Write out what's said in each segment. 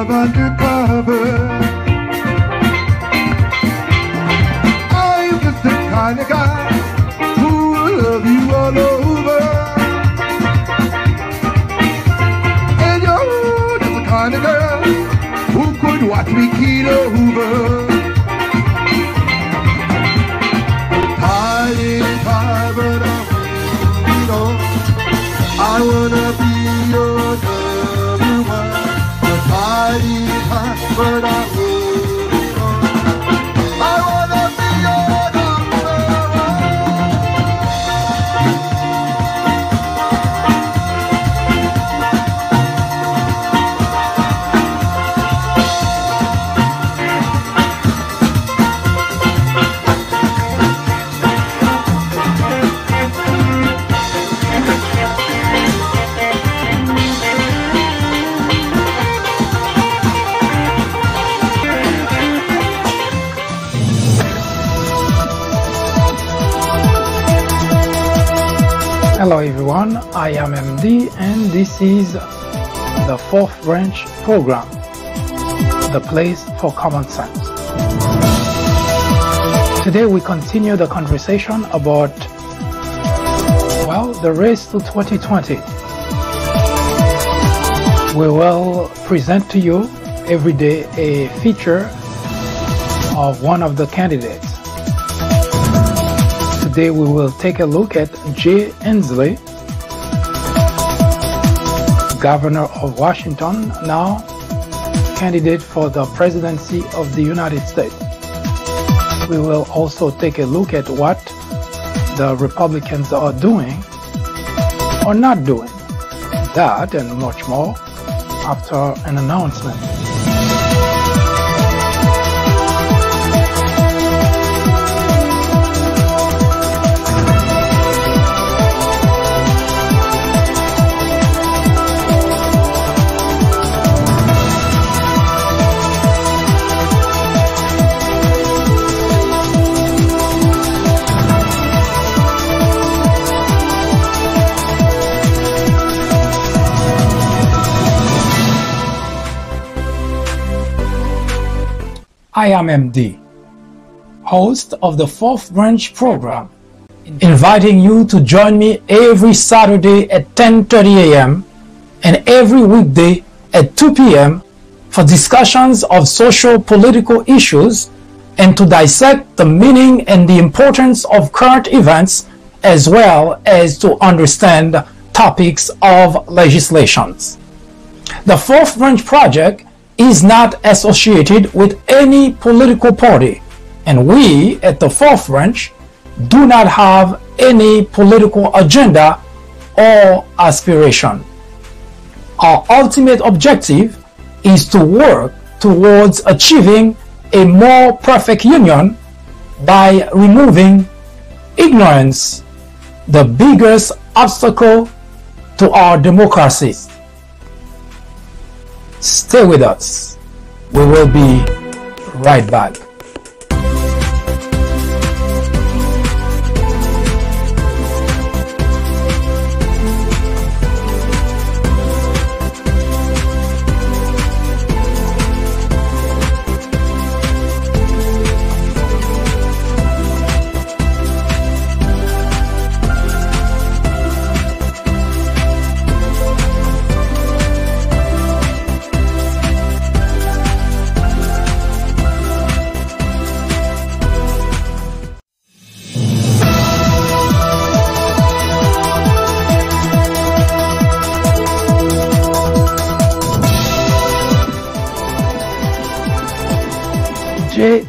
love undercover. I'm just the kind of guy who will love you all over. And you're just the kind of girl who could watch me keel over. Tide is high, but I wanna be your number one. The tide is high, but I wanna be your number Hello everyone, I am MD and this is the Fourth Branch program, the place for common sense. Today we continue the conversation about, well, the race to 2020. We will present to you every day a feature of one of the candidates. Today we will take a look at Inslee, Governor of Washington, now candidate for the presidency of the United States. We will also take a look at what the Republicans are doing or not doing. That and much more after an announcement. I am MD, host of the Fourth Branch program, inviting you to join me every Saturday at 10:30 a.m. and every weekday at 2 p.m. for discussions of social political issues and to dissect the meaning and the importance of current events as well as to understand topics of legislations. The Fourth Branch Project is not associated with any political party, and we at the Fourth Branch do not have any political agenda or aspiration. Our ultimate objective is to work towards achieving a more perfect union by removing ignorance, the biggest obstacle to our democracy. Stay with us. We will be right back.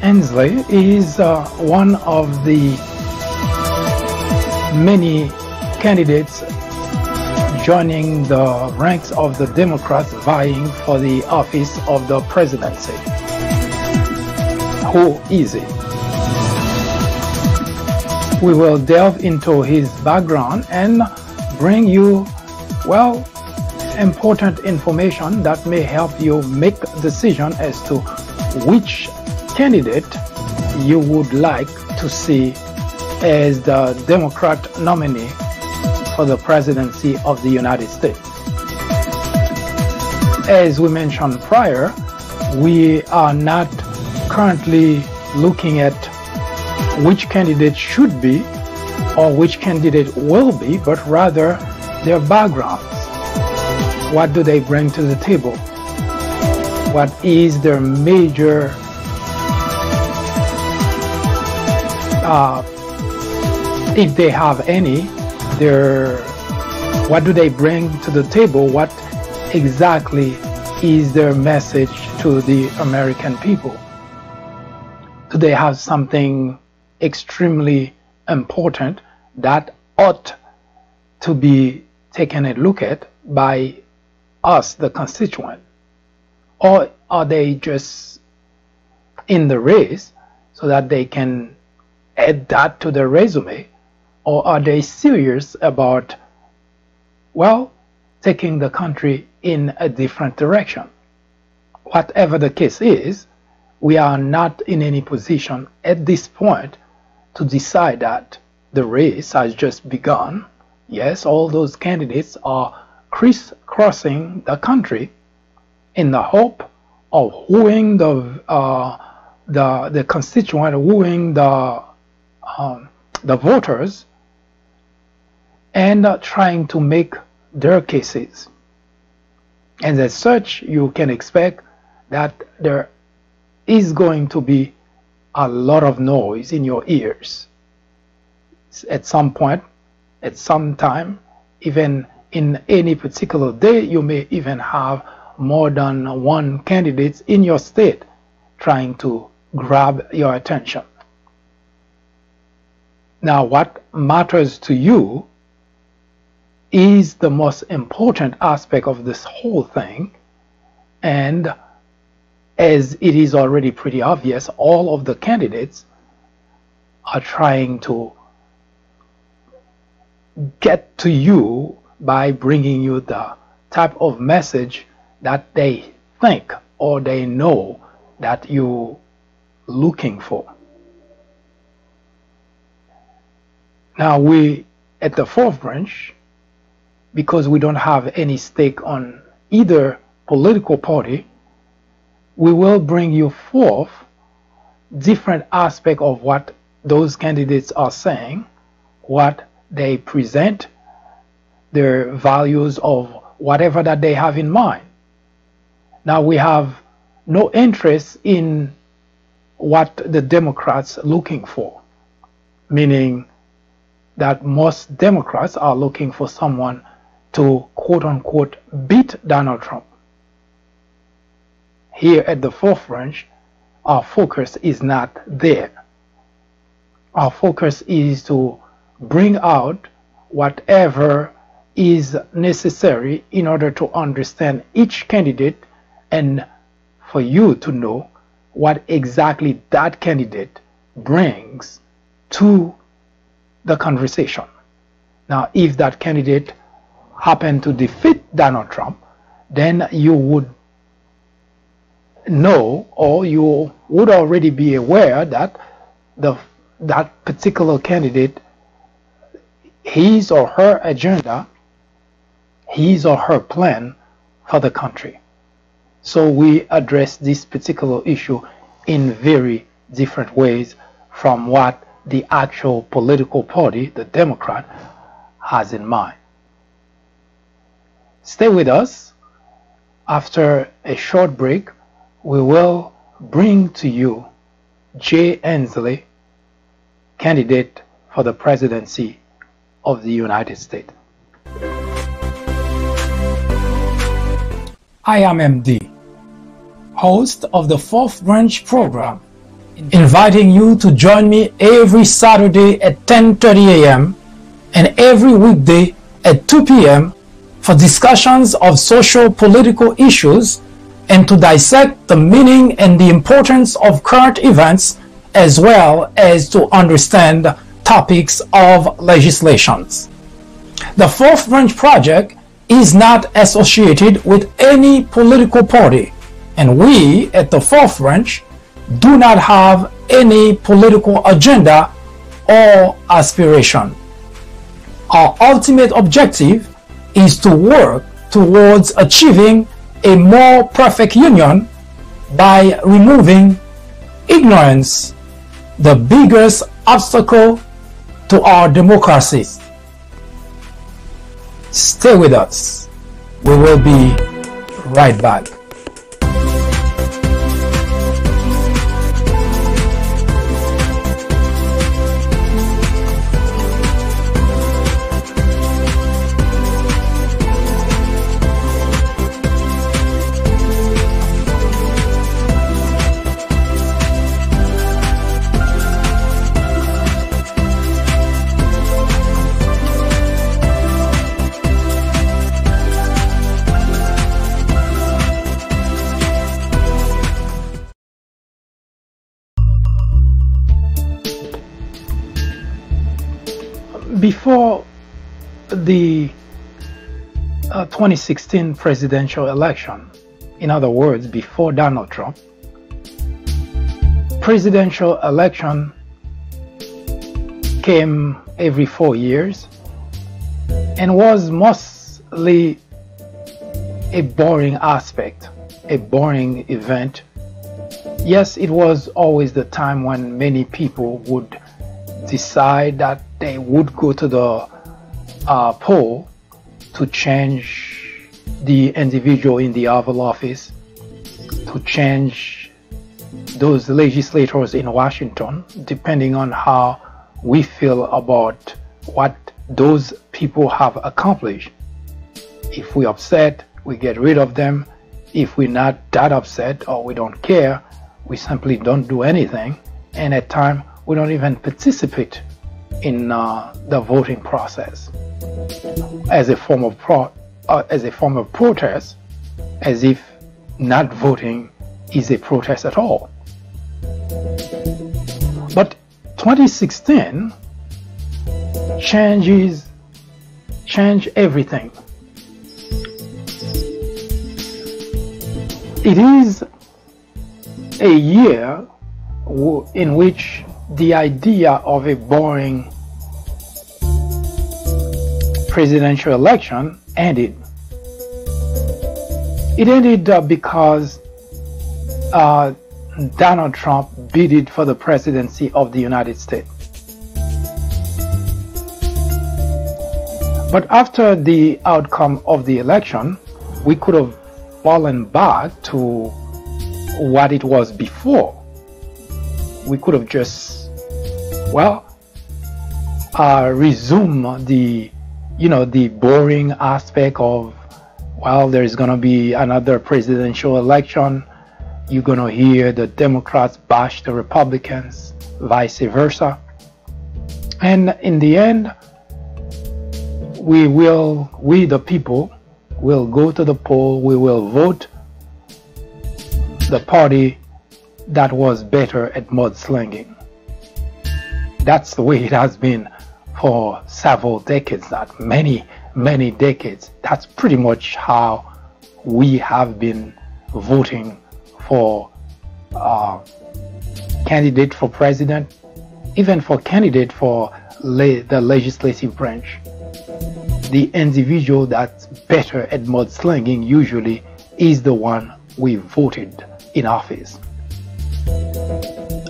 Inslee is one of the many candidates joining the ranks of the Democrats vying for the office of the presidency. Who is he? We will delve into his background and bring you, well, important information that may help you make a decision as to which candidate you would like to see as the Democrat nominee for the presidency of the United States. As we mentioned prior, we are not currently looking at which candidate should be or which candidate will be, but rather their backgrounds. What do they bring to the table? What is their major if they have any, what do they bring to the table? What exactly is their message to the American people? Do they have something extremely important that ought to be taken a look at by us, the constituent? Or are they just in the race so that they can add that to their resume? Or are they serious about, well, taking the country in a different direction? Whatever the case is, we are not in any position at this point to decide that. The race has just begun. Yes, all those candidates are crisscrossing the country in the hope of wooing the constituent, wooing the voters, and trying to make their cases. And as such, you can expect that there is going to be a lot of noise in your ears. At some point, at some time, even in any particular day, you may even have more than one candidate in your state trying to grab your attention. Now, what matters to you is the most important aspect of this whole thing, and as it is already pretty obvious, all of the candidates are trying to get to you by bringing you the type of message that they think or they know that you're looking for. Now, we at the fourth branch, because we don't have any stake on either political party, we will bring you forth different aspects of what those candidates are saying, what they present, their values of whatever that they have in mind. Now, we have no interest in what the Democrats are looking for, meaning that most Democrats are looking for someone to quote-unquote beat Donald Trump. Here at the fourth branch, our focus is not there. Our focus is to bring out whatever is necessary in order to understand each candidate and for you to know what exactly that candidate brings to the conversation. Now, if that candidate happened to defeat Donald Trump, then you would know, or you would already be aware that that particular candidate, his or her agenda, his or her plan for the country. So we address this particular issue in very different ways from what the actual political party, the Democrat, has in mind. Stay with us. After a short break, we will bring to you Jay Inslee, candidate for the presidency of the United States. I am MD, host of the Fourth Branch program, inviting you to join me every Saturday at 10:30 a.m. and every weekday at 2 p.m. for discussions of social political issues and to dissect the meaning and the importance of current events, as well as to understand topics of legislations. The Fourth Branch Project is not associated with any political party, and we at the Fourth Branch do not have any political agenda or aspiration. Our ultimate objective is to work towards achieving a more perfect union by removing ignorance, the biggest obstacle to our democracy. Stay with us. We will be right back. Before the 2016 presidential election, in other words, before Donald Trump, presidential election came every 4 years and was mostly a boring aspect, a boring event. Yes, it was always the time when many people would decide that they would go to the poll to change the individual in the Oval Office, to change those legislators in Washington, depending on how we feel about what those people have accomplished. If we're upset, we get rid of them. If we're not that upset or we don't care, we simply don't do anything, and at times we don't even participate in the voting process as a form of protest, as if not voting is a protest at all. But 2016 changed everything. It is a year in which the idea of a boring presidential election ended. It ended because Donald Trump bid for the presidency of the United States. But after the outcome of the election, we could have fallen back to what it was before. We could have just, resume the boring aspect of, there's going to be another presidential election. You're going to hear the Democrats bash the Republicans, vice versa. And in the end, we the people will go to the poll, we will vote the party that was better at mudslinging. That's the way it has been for several decades, not many decades. That's pretty much how we have been voting for candidate for president, even for candidate for the legislative branch. The individual that's better at mudslinging usually is the one we voted in office.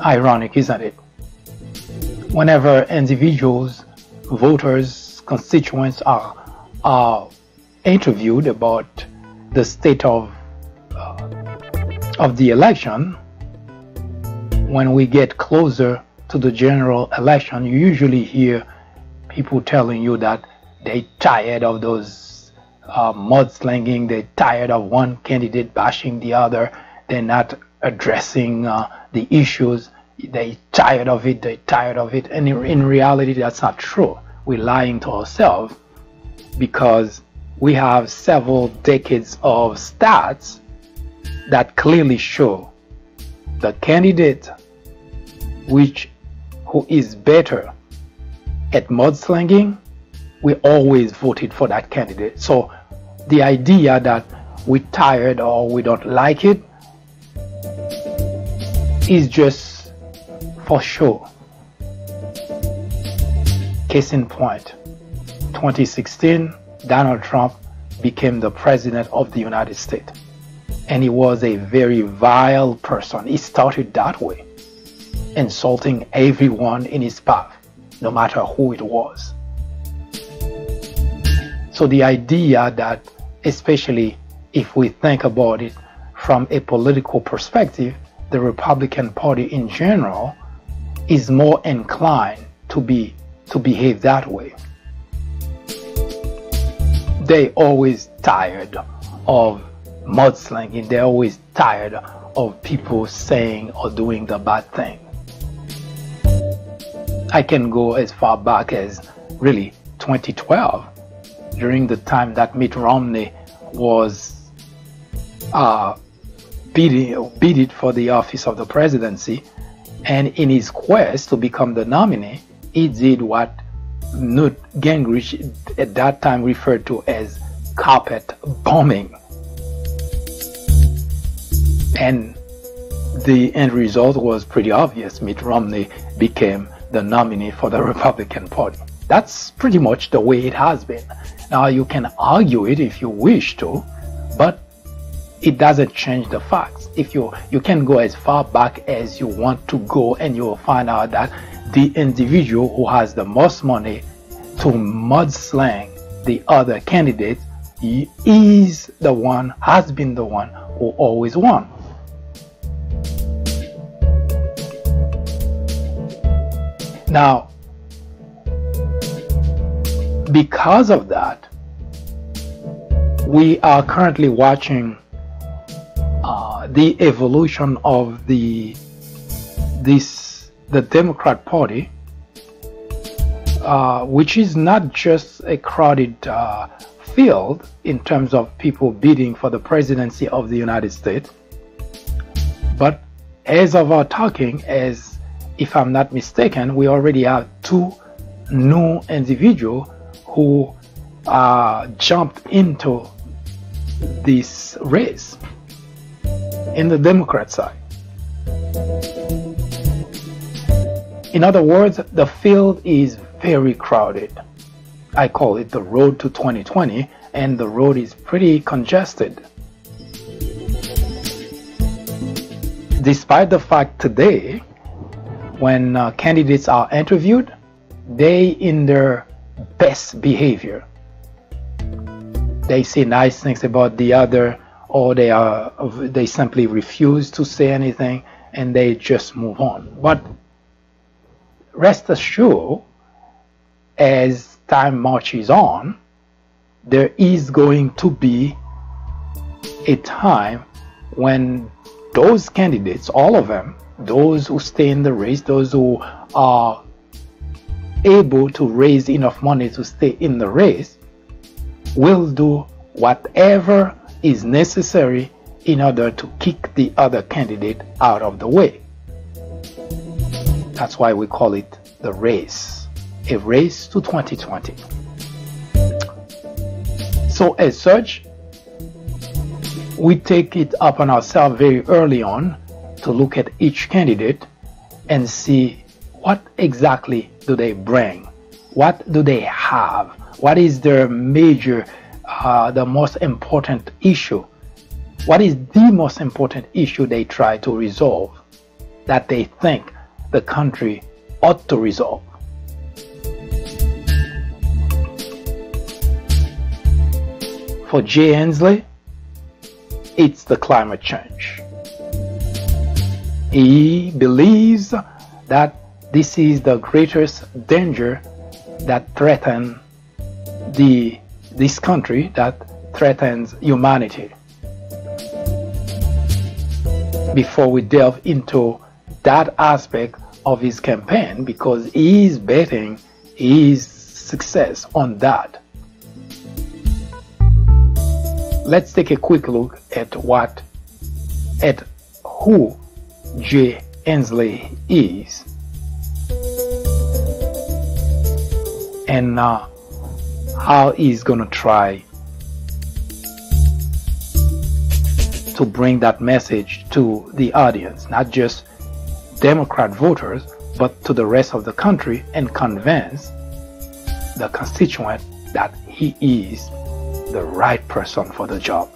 Ironic, isn't it? Whenever individuals, voters, constituents are interviewed about the state of the election, when we get closer to the general election, you usually hear people telling you that they're tired of those mudslinging, they're tired of one candidate bashing the other, they're not addressing the issues, they're tired of it, and in reality that's not true. We're lying to ourselves, because we have several decades of stats that clearly show the candidate who is better at mudslinging, we always voted for that candidate. So the idea that we're tired or we don't like it is just for show. Case in point, 2016, Donald Trump became the president of the United States. And he was a very vile person. He started that way, insulting everyone in his path, no matter who it was. So the idea that, especially if we think about it from a political perspective, the Republican Party in general is more inclined to behave that way. They always tired of mudslinging. They're always tired of people saying or doing the bad thing. I can go as far back as really 2012, during the time that Mitt Romney was bidded for the office of the presidency, and in his quest to become the nominee, he did what Newt Gingrich at that time referred to as carpet bombing. And the end result was pretty obvious. Mitt Romney became the nominee for the Republican Party. That's pretty much the way it has been. Now, you can argue it if you wish to, but it doesn't change the facts. If you can go as far back as you want to go, and you will find out that the individual who has the most money to mudsling the other candidate is the one, has been the one who always won. Now, because of that, we are currently watching the evolution of the Democrat Party, which is not just a crowded field in terms of people bidding for the presidency of the United States, but as of our talking, as if I'm not mistaken, we already have two new individuals who jumped into this race in the Democrat side. In other words, the field is very crowded. I call it the road to 2020, and the road is pretty congested. Despite the fact today, when candidates are interviewed, they in their best behavior. They say nice things about the other, or they simply refuse to say anything and they just move on. But rest assured, as time marches on, there is going to be a time when those candidates, all of them, those who stay in the race, those who are able to raise enough money to stay in the race, will do whatever is necessary in order to kick the other candidate out of the way. That's why we call it the race, a race to 2020. So as such, we take it upon ourselves very early on to look at each candidate and see what exactly do they bring, what do they have, what is their major, the most important issue, what is the most important issue they try to resolve, that they think the country ought to resolve. For Jay Inslee, it's the climate change. He believes that this is the greatest danger that threatens this country, that threatens humanity. Before we delve into that aspect of his campaign, because he is betting his success on that, let's take a quick look at who Jay Inslee is, and how he's gonna try to bring that message to the audience, not just Democrat voters, but to the rest of the country, and convince the constituent that he is the right person for the job.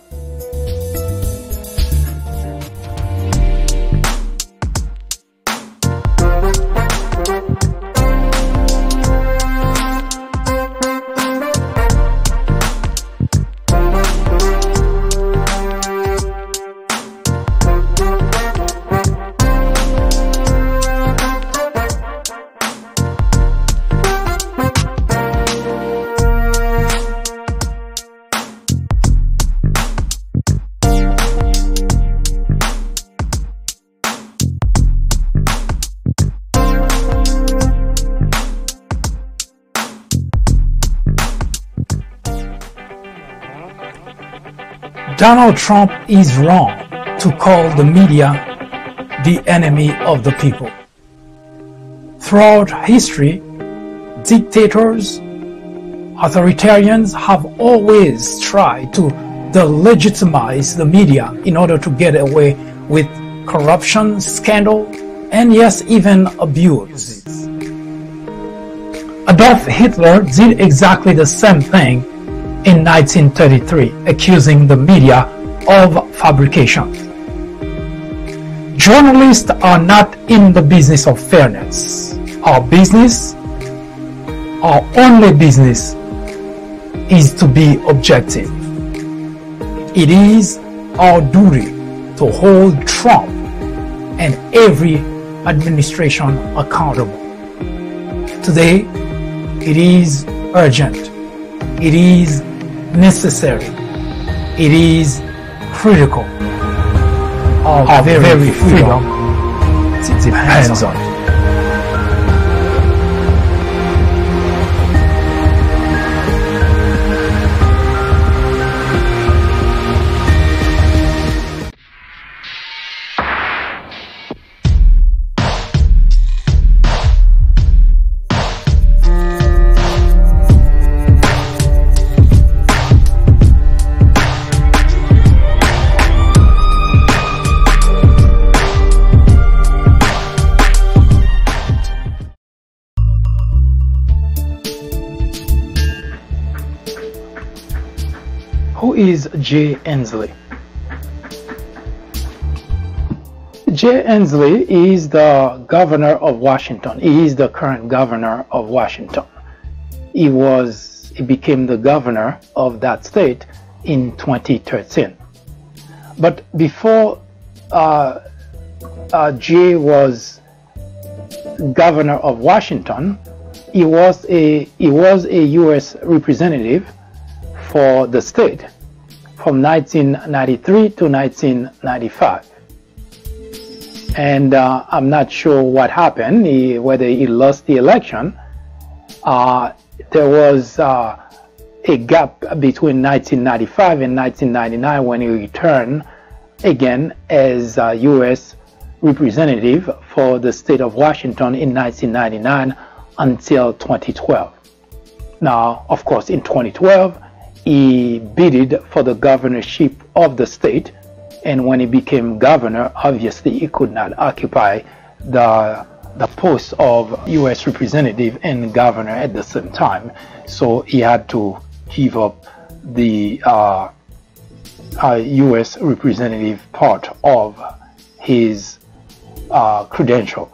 Donald Trump is wrong to call the media the enemy of the people. Throughout history, dictators, authoritarians have always tried to delegitimize the media in order to get away with corruption, scandal, and yes, even abuse. Adolf Hitler did exactly the same thing in 1933, accusing the media of fabrication. Journalists are not in the business of fairness. Our only business, is to be objective. It is our duty to hold Trump and every administration accountable. Today, it is urgent. It is necessary. It is critical. Our very freedom depends on it. Who is Jay Inslee? Jay Inslee is the governor of Washington. He is the current governor of Washington. He became the governor of that state in 2013. But before Jay was governor of Washington, he was a U.S. representative for the state from 1993 to 1995. And I'm not sure what happened, whether he lost the election. There was a gap between 1995 and 1999 when he returned again as a U.S. representative for the state of Washington in 1999 until 2012. Now, of course, in 2012, he bidded for the governorship of the state, and when he became governor, obviously he could not occupy the post of U.S. representative and governor at the same time, so he had to give up the U.S. representative part of his credential.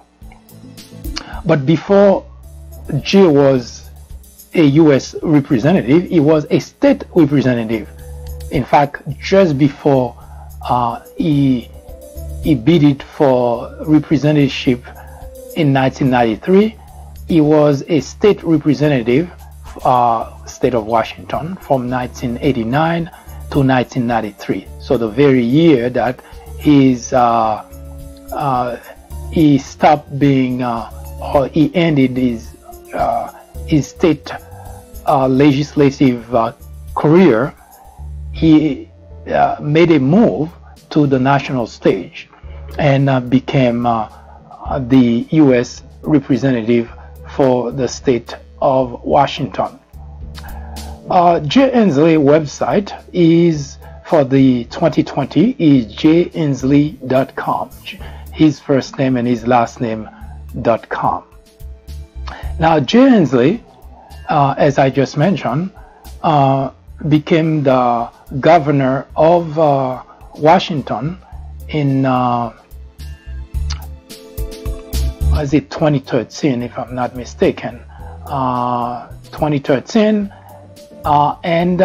But before Jay was a U.S. representative, he was a state representative. In fact, just before he bidded for representativeship in 1993, he was a state representative, state of Washington, from 1989 to 1993. So the very year that he stopped being, or he ended his state legislative career, he made a move to the national stage and became the U.S. representative for the state of Washington. Jay Inslee website is for the 2020 is jayinslee.com. His first name and his last name.com. Now, Jay Inslee, as I just mentioned, became the governor of Washington in 2013, if I'm not mistaken. 2013, and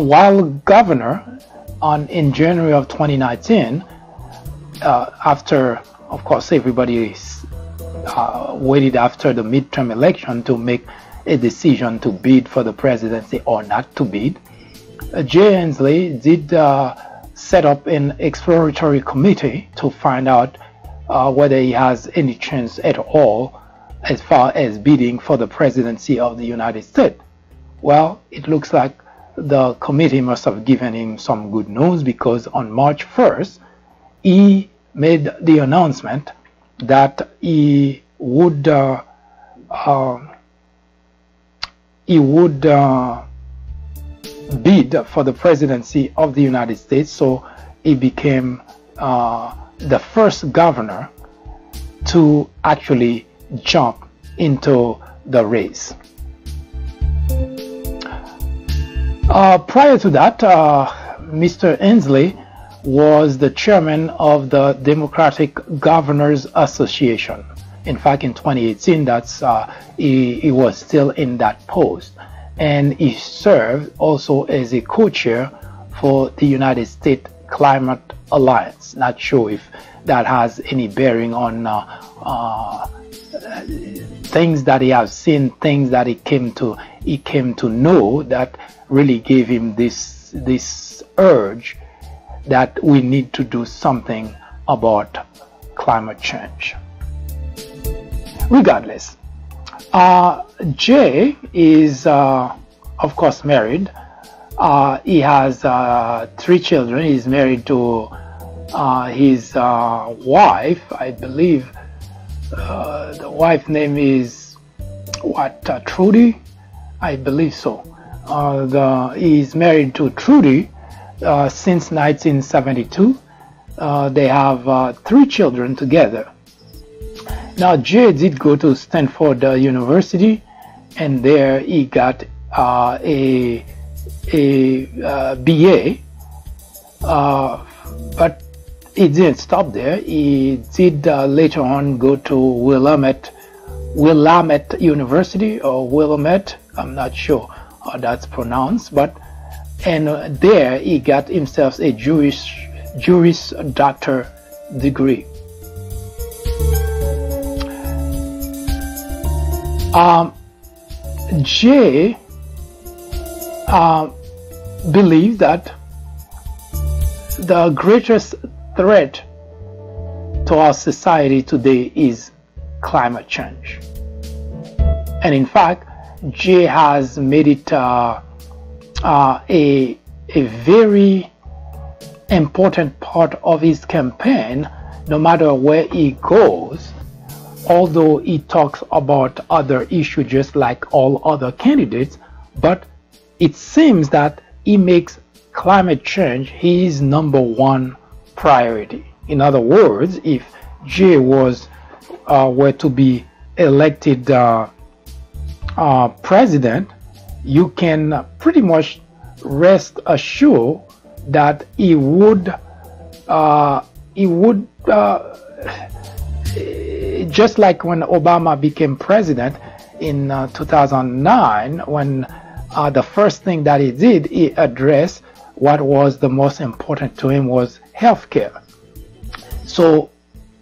while governor in January of 2019, after, of course, everybody waited after the midterm election to make a decision to bid for the presidency or not to bid, Jay Inslee did set up an exploratory committee to find out whether he has any chance at all as far as bidding for the presidency of the United States. Well, it looks like the committee must have given him some good news, because on March 1st, he made the announcement that he would bid for the presidency of the United States. So he became the first governor to actually jump into the race. Prior to that, Mr. Inslee was the chairman of the Democratic Governors Association. In fact, in 2018, he was still in that post, and he served also as a co-chair for the United States Climate Alliance. Not sure if that has any bearing on things that he has seen, things that he came to know, that really gave him this urge that we need to do something about climate change. Regardless, Jay is of course married. He has 3 children. He's married to his wife, I believe. The wife's name is Trudy, I believe so. He's married to Trudy since 1972. They have 3 children together. Now, Jay did go to Stanford University, and there he got a BA, but he didn't stop there. He did later on go to Willamette University, or Willamette, I'm not sure how that's pronounced, and there he got himself a Juris Doctor degree. Jay believed that the greatest threat to our society today is climate change. And in fact, Jay has made it a very important part of his campaign, no matter where he goes. Although he talks about other issues just like all other candidates, but it seems that he makes climate change his #1 priority. In other words, if Jay were to be elected president, you can pretty much rest assured that he would just like when Obama became president in 2009, when the first thing that he did, he addressed what was the most important to him was healthcare. So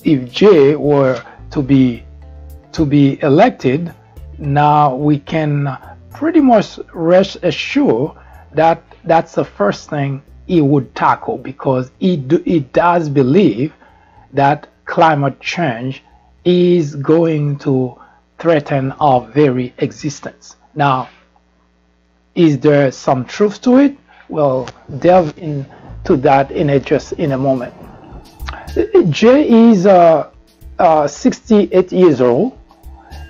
if Jay were to be elected, now we can pretty much rest assured that that's the first thing he would tackle, because he does believe that climate change is going to threaten our very existence. Now, is there some truth to it? We'll delve into that just in a moment. Jay is 68 years old.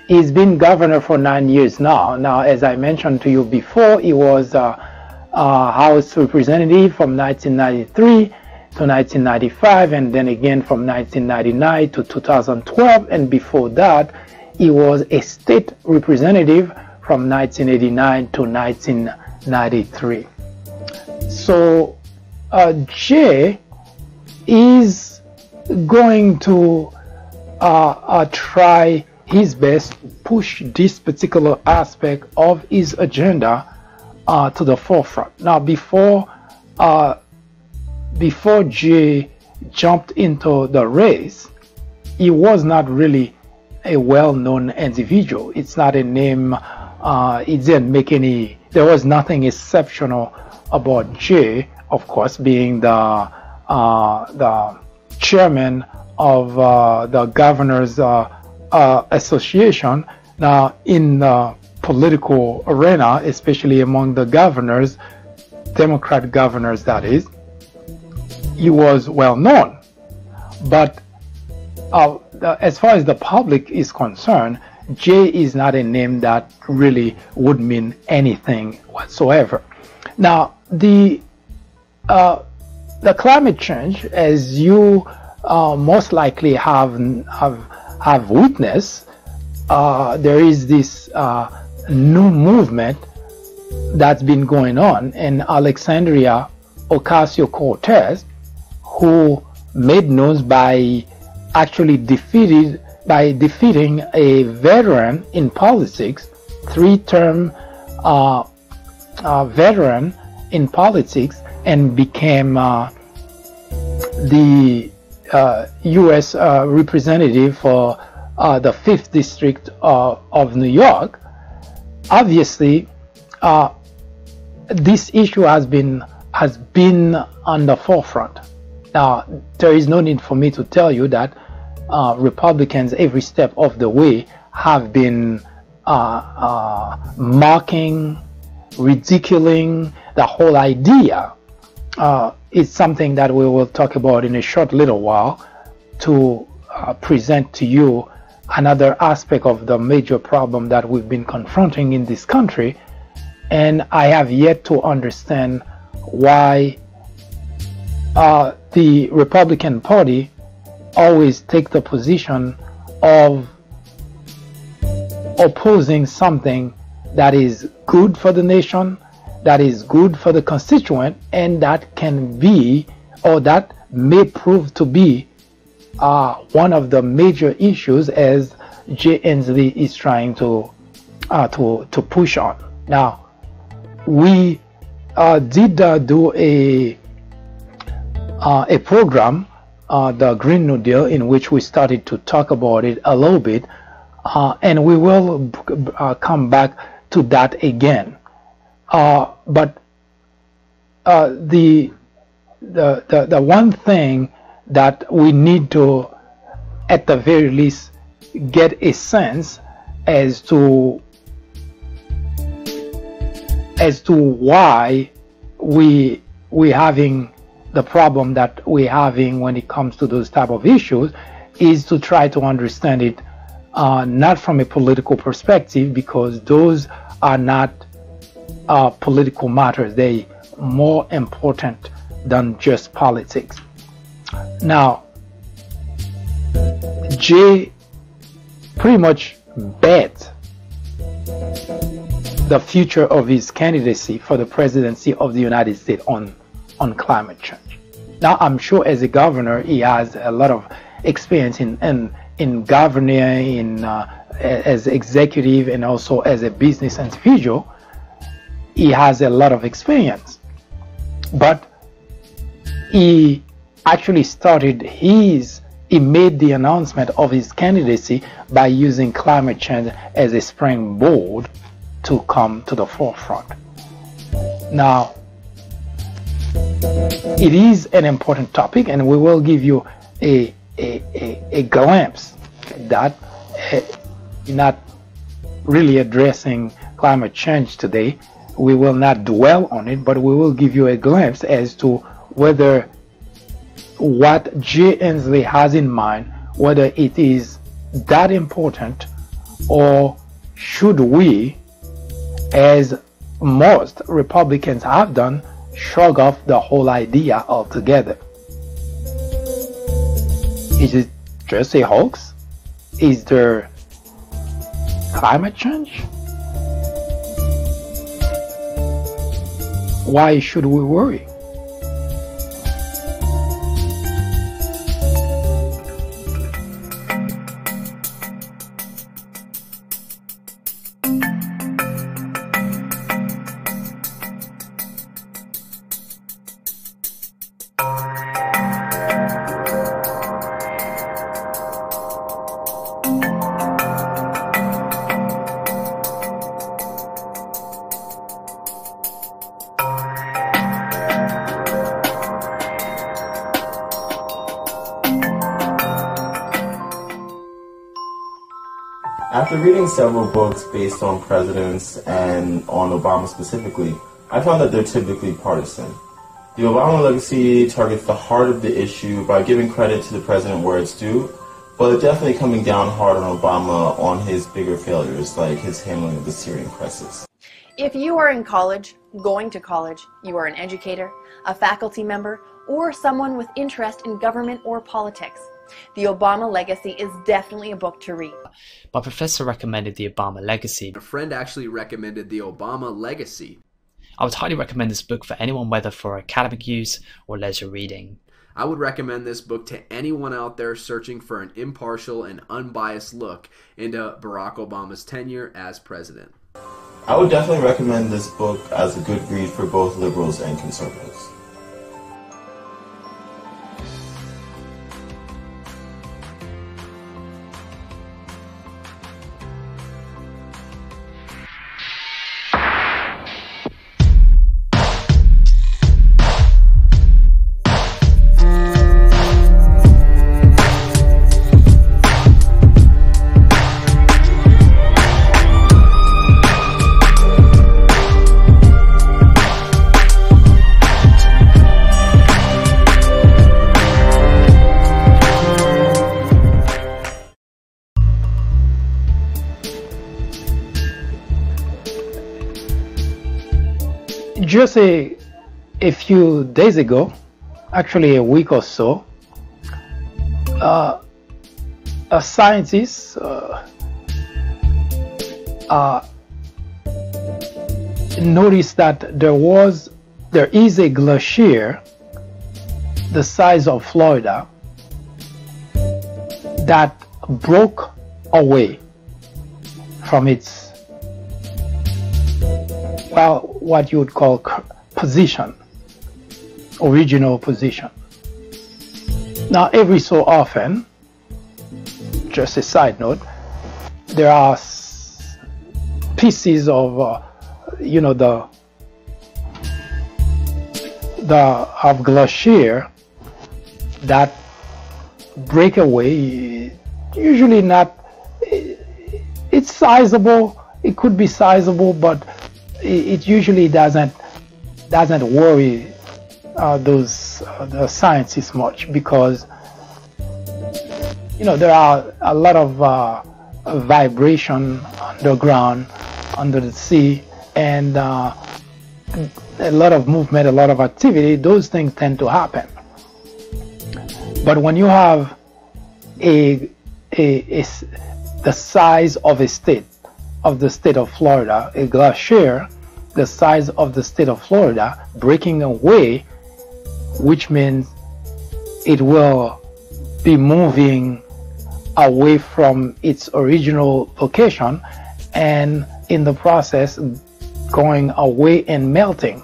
He's been governor for 9 years now. Now, as I mentioned to you before, he was House Representative from 1993 to 1995, and then again from 1999 to 2012, and before that he was a state representative from 1989 to 1993. So Jay is going to try his best to push this particular aspect of his agenda to the forefront. Now, before Jay jumped into the race, he was not really a well-known individual. It's not a name, it didn't make any, there was nothing exceptional about Jay, of course, being the chairman of the Governors Association. Now, in the political arena, especially among the governors, Democrat governors, that is, he was well known. But as far as the public is concerned, Jay is not a name that really would mean anything whatsoever. Now, the climate change, as you most likely have witnessed, there is this new movement that's been going on in Alexandria Ocasio-Cortez, who made news by actually defeating a veteran in politics, three-term veteran in politics, and became the U.S. representative for the 5th District of New York. Obviously, this issue has been on the forefront. Now, there is no need for me to tell you that Republicans, every step of the way, have been mocking, ridiculing the whole idea. It's something that we will talk about in a short little while to present to you another aspect of the major problem that we've been confronting in this country. And I have yet to understand why the Republican Party always take the position of opposing something that is good for the nation, that is good for the constituent, and that can be, or that may prove to be, one of the major issues as Jay Inslee is trying to push on. Now, we did do a program, the Green New Deal, in which we started to talk about it a little bit, and we will come back to that again. But the one thing that we need to, at the very least, get a sense as to why we having the problem that we're having when it comes to those type of issues, is to try to understand it not from a political perspective, because those are not political matters. They are more important than just politics. Now, Jay pretty much bet the future of his candidacy for the presidency of the United States on climate change. Now, I'm sure as a governor, he has a lot of experience in governing, as executive, and also as a business individual. He has a lot of experience, but he actually he made the announcement of his candidacy by using climate change as a springboard to come to the forefront. Now, it is an important topic, and we will give you a glimpse that not really addressing climate change today. We will not dwell on it, but we will give you a glimpse as to whether what Jay Inslee has in mind, whether it is that important, or should we, as most Republicans have done, shrug off the whole idea altogether. Is it just a hoax? Is there climate change? Why should we worry? After reading several books based on presidents and on Obama specifically, I found that they're typically partisan. The Obama legacy targets the heart of the issue by giving credit to the president where it's due, but definitely coming down hard on Obama on his bigger failures, like his handling of the Syrian crisis. If you are in college, going to college, you are an educator, a faculty member, or someone with interest in government or politics, The Obama Legacy is definitely a book to read. My professor recommended The Obama Legacy. A friend actually recommended The Obama Legacy. I would highly recommend this book for anyone, whether for academic use or leisure reading. I would recommend this book to anyone out there searching for an impartial and unbiased look into Barack Obama's tenure as president. I would definitely recommend this book as a good read for both liberals and conservatives. Just a few days ago, actually a week or so, a scientist noticed that there is a glacier the size of Florida that broke away from its, well, what you would call position, original position. Now, every so often, just a side note, there are pieces of, of glacier that break away. Usually not. It's sizable. It could be sizable, but it usually doesn't worry the scientists much, because there are a lot of vibration underground, under the sea, and a lot of movement, a lot of activity. Those things tend to happen. But when you have the size of a state, of the state of Florida, a glacier the size of the state of Florida breaking away, which means it will be moving away from its original location, and in the process going away and melting.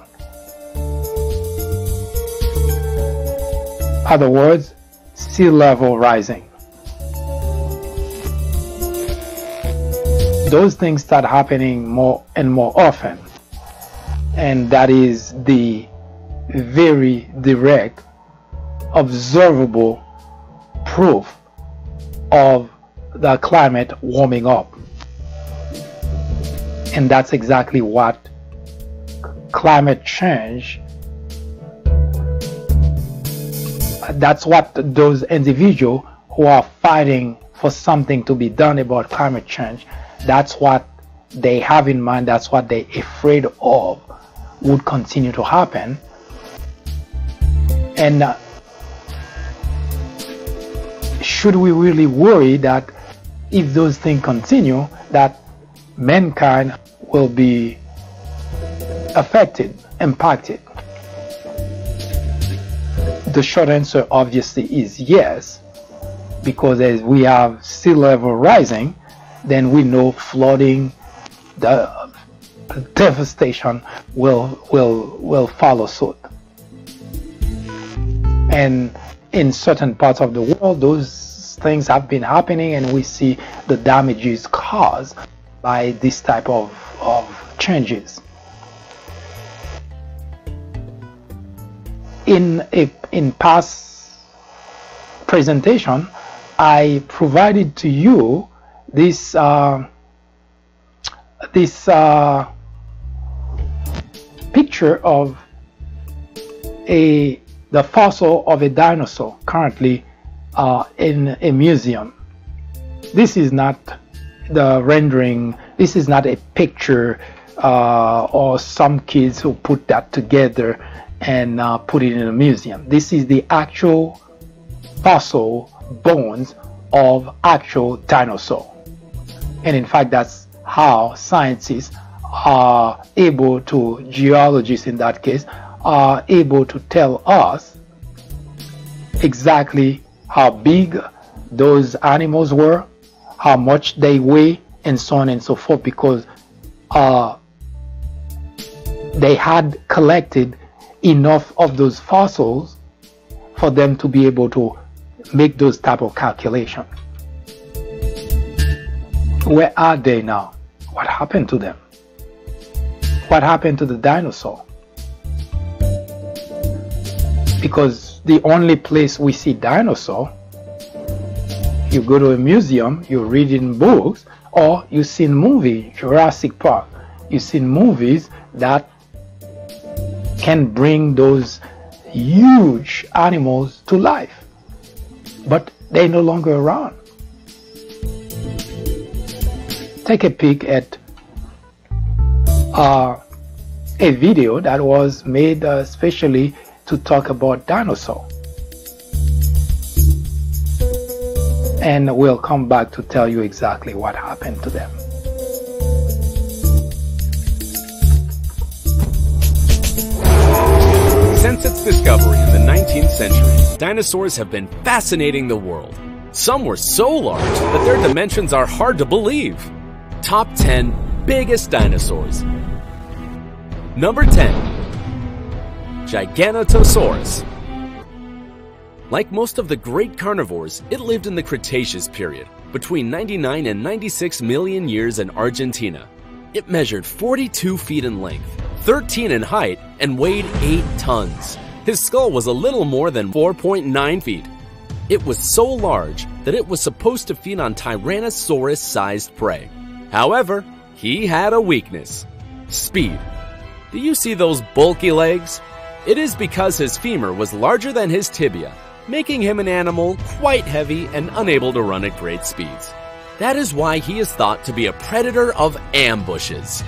In other words, sea level rising. Those things start happening more and more often, and that is the very direct, observable proof of the climate warming up. And that's exactly what climate change, that's what those individuals who are fighting for something to be done about climate change, that's what they have in mind, that's what they're afraid of would continue to happen. And should we really worry that if those things continue, that mankind will be affected, impacted? The short answer obviously is yes, because as we have sea level rising, then we know flooding, the devastation will follow suit. And in certain parts of the world, those things have been happening, and we see the damages caused by this type of changes. In past presentation, I provided to you this picture picture of the fossil of a dinosaur currently in a museum. This is not the rendering, this is not a picture or some kids who put that together and put it in a museum. This is the actual fossil bones of actual dinosaur. And in fact, that's how scientists are able to, geologists in that case, are able to tell us exactly how big those animals were, how much they weigh, and so on and so forth, because they had collected enough of those fossils for them to be able to make those type of calculations. Where are they now? What happened to them? What happened to the dinosaur? Because the only place we see dinosaur, you go to a museum, you read in books, or you see in movie, Jurassic Park. You see movies that can bring those huge animals to life, but they're no longer around. Take a peek at a video that was made especially to talk about dinosaurs. And we'll come back to tell you exactly what happened to them. Since its discovery in the 19th century, dinosaurs have been fascinating the world. Some were so large that their dimensions are hard to believe. Top 10 biggest dinosaurs. Number 10. Giganotosaurus. Like most of the great carnivores, it lived in the Cretaceous period, between 99 and 96 million years in Argentina. It measured 42 feet in length, 13 in height, and weighed 8 tons. His skull was a little more than 4.9 feet. It was so large that it was supposed to feed on Tyrannosaurus-sized prey. However, he had a weakness: speed. Do you see those bulky legs? It is because his femur was larger than his tibia, making him an animal quite heavy and unable to run at great speeds. That is why he is thought to be a predator of ambushes.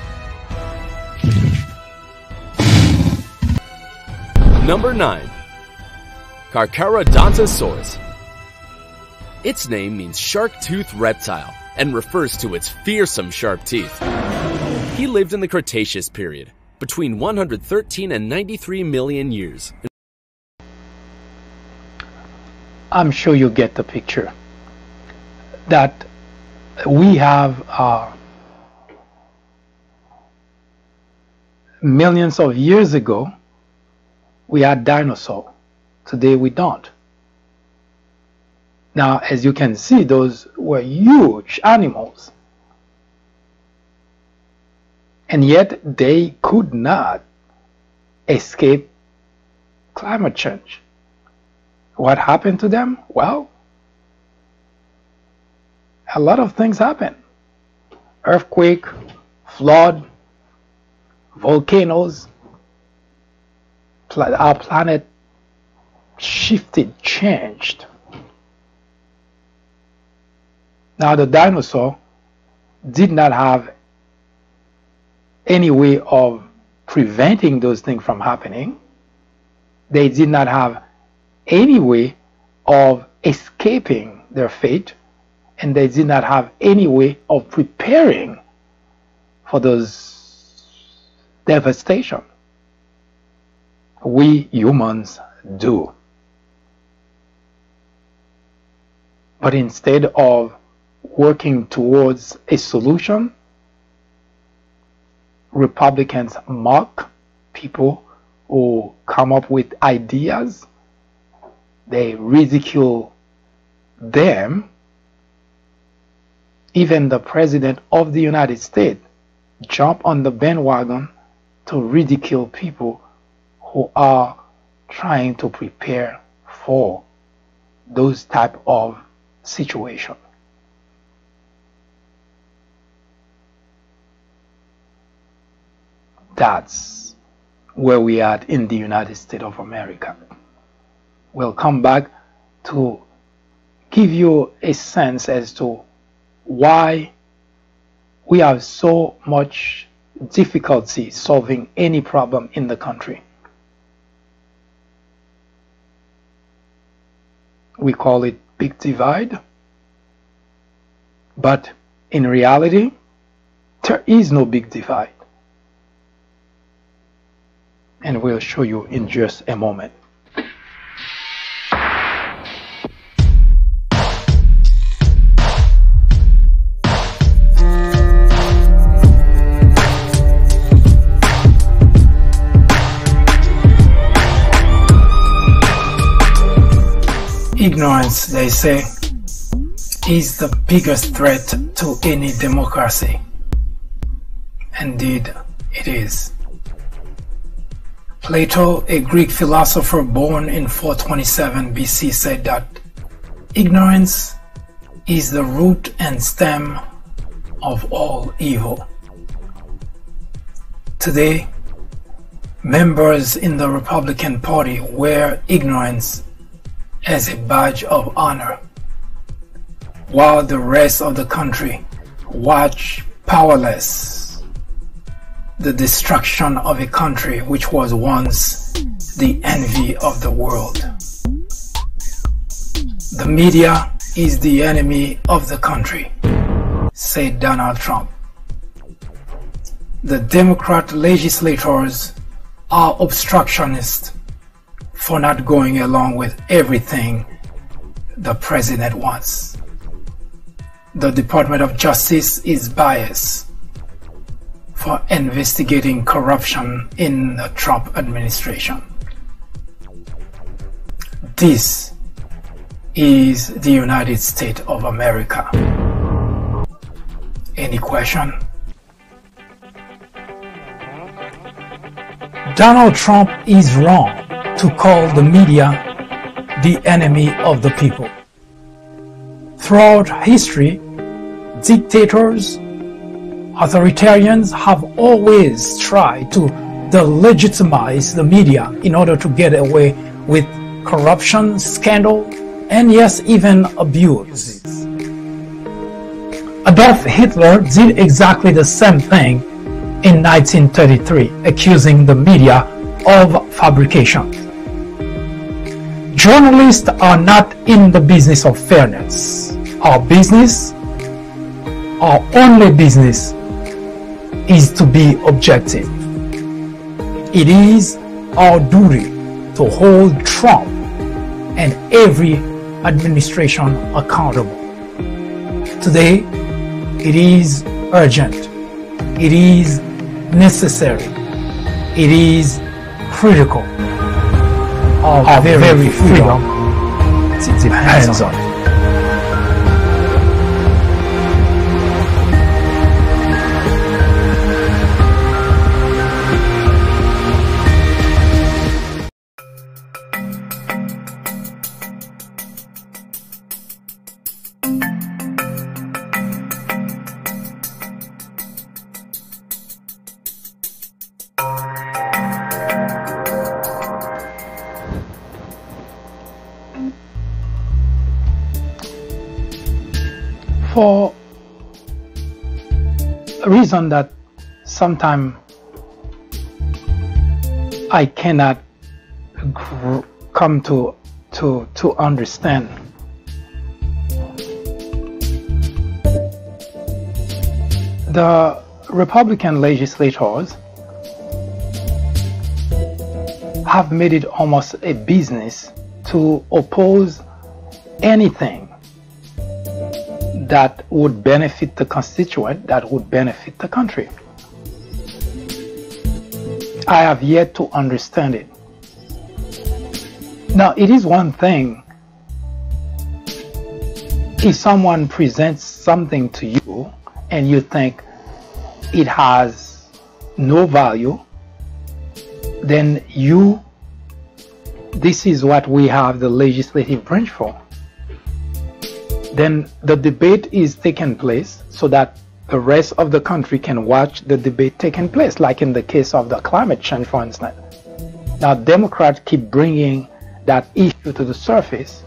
Number 9. Carcharodontosaurus. Its name means shark-toothed reptile and refers to its fearsome sharp teeth. He lived in the Cretaceous period, between 113 and 93 million years. I'm sure you get the picture. That we have millions of years ago, we had dinosaurs. Today we don't. Now, as you can see, those were huge animals. And yet they could not escape climate change. What happened to them? Well, a lot of things happen. Earthquake, flood, volcanoes. Our planet shifted, changed. Now the dinosaur did not have any way of preventing those things from happening. They did not have any way of escaping their fate, and they did not have any way of preparing for those devastation. We humans do. But instead of working towards a solution, Republicans mock people who come up with ideas. They ridicule them. Even the President of the United States jump on the bandwagon to ridicule people who are trying to prepare for those type of situations. That's where we are in the United States of America. We'll come back to give you a sense as to why we have so much difficulty solving any problem in the country. We call it big divide, but in reality, there is no big divide. And we'll show you in just a moment. Ignorance, they say, is the biggest threat to any democracy. Indeed, it is. Plato, a Greek philosopher born in 427 BC, said that ignorance is the root and stem of all evil. Today, members in the Republican Party wear ignorance as a badge of honor, while the rest of the country watch powerless the destruction of a country which was once the envy of the world. The media is the enemy of the country, said Donald Trump. The Democrat legislators are obstructionists for not going along with everything the president wants. The Department of Justice is biased for investigating corruption in the Trump administration. This is the United States of America. Any question? Donald Trump is wrong to call the media the enemy of the people. Throughout history, dictators, authoritarians have always tried to delegitimize the media in order to get away with corruption, scandal, and yes, even abuse. Adolf Hitler did exactly the same thing in 1933, accusing the media of fabrication. Journalists are not in the business of fairness. Our only business, is to be objective. It is our duty to hold Trump and every administration accountable. Today, it is urgent. It is necessary. It is critical. Our very freedom depends on it. For a reason that sometimes I cannot come to understand, the Republican legislators have made it almost a business to oppose anything that would benefit the constituent, that would benefit the country. I have yet to understand it. Now, it is one thing if someone presents something to you and you think it has no value, then this is what we have the legislative branch for. Then the debate is taking place so that the rest of the country can watch the debate taking place, like in the case of the climate change, for instance. Now, Democrats keep bringing that issue to the surface,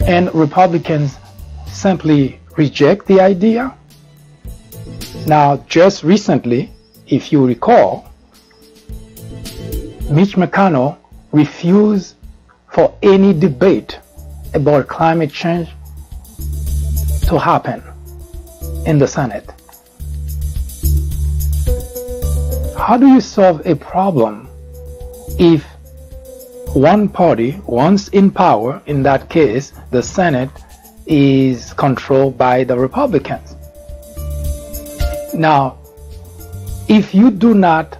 and Republicans simply reject the idea. Now, just recently, if you recall, Mitch McConnell refused for any debate about climate change to happen in the Senate. How do you solve a problem if one party, once in power, in that case, the Senate, is controlled by the Republicans? Now, if you do not,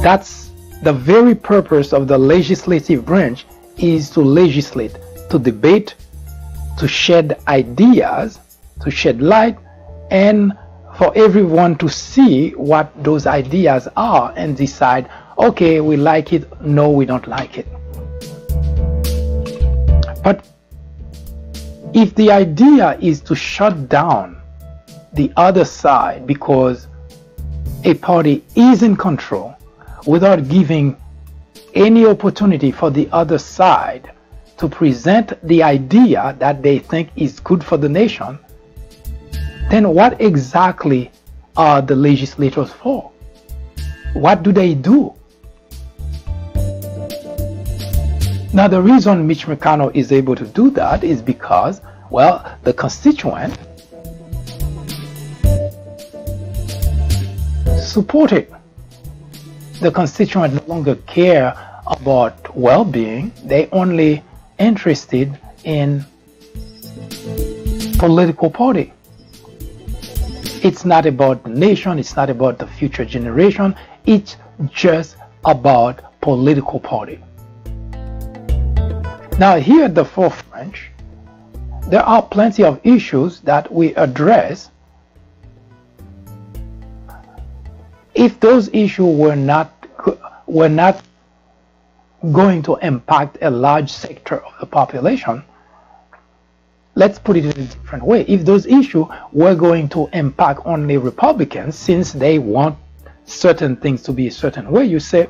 that's the very purpose of the legislative branch, is to legislate, to debate, to shed ideas, to shed light, and for everyone to see what those ideas are and decide, okay, we like it, no, we don't like it. But if the idea is to shut down the other side because a party is in control without giving any opportunity for the other side to present the idea that they think is good for the nation, then what exactly are the legislators for? What do they do? Now, the reason Mitch McConnell is able to do that is because, well, the constituent support it. The constituent no longer care about well-being. They only interested in political party. It's not about the nation, it's not about the future generation, it's just about political party. Now, here at the Fourth Branch, there are plenty of issues that we address. If those issues were not going to impact a large sector of the population, let's put it in a different way. If those issues were going to impact only Republicans, since they want certain things to be a certain way, you say,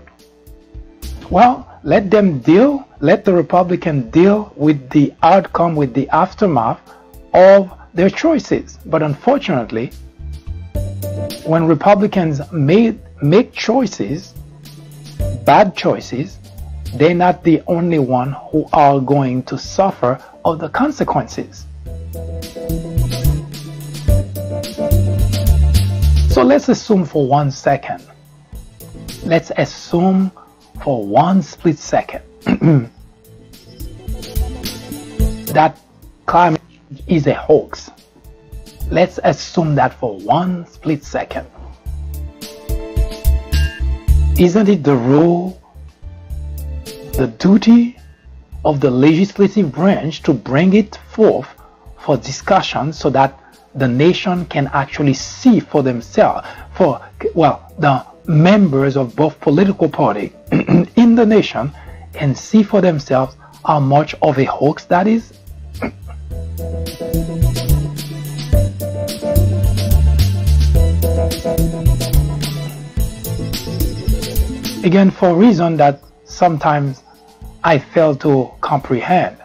well, let the Republicans deal with the outcome, with the aftermath of their choices. But unfortunately, when Republicans make choices, bad choices, they're not the only one who are going to suffer of the consequences. So let's assume for 1 second, let's assume for one split second that climate change is a hoax. Let's assume that for one split second. Isn't it the role, the duty of the legislative branch to bring it forth for discussion so that the nation can actually see for themselves, the members of both political parties in the nation can see for themselves how much of a hoax that is? Again, for a reason that sometimes I fail to comprehend.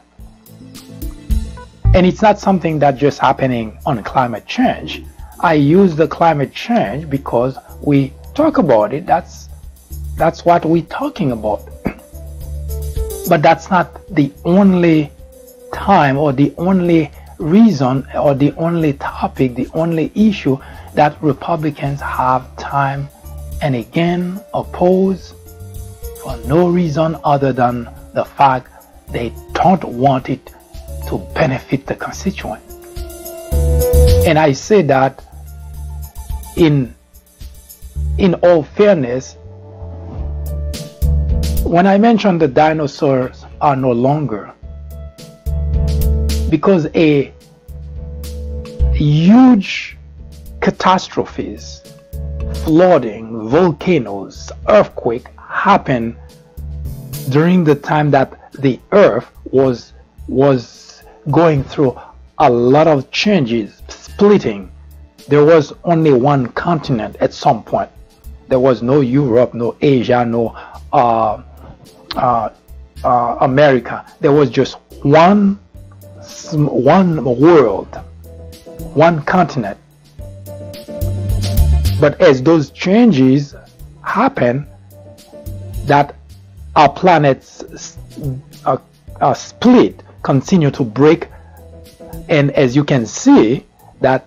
And it's not something that's just happening on climate change. I use the climate change because we talk about it. That's what we're talking about. But that's not the only time or the only reason or the only topic, the only issue that Republicans have time and again oppose for no reason other than the fact they don't want it to benefit the constituent. And I say that in all fairness, when I mention the dinosaurs are no longer, because a huge catastrophes, flooding, volcanoes, earthquake happened during the time that the earth was going through a lot of changes, splitting. There was only one continent at some point. There was no Europe, no Asia, no America. There was just one world, one continent. But as those changes happen, that our planets split, continue to break, and as you can see, that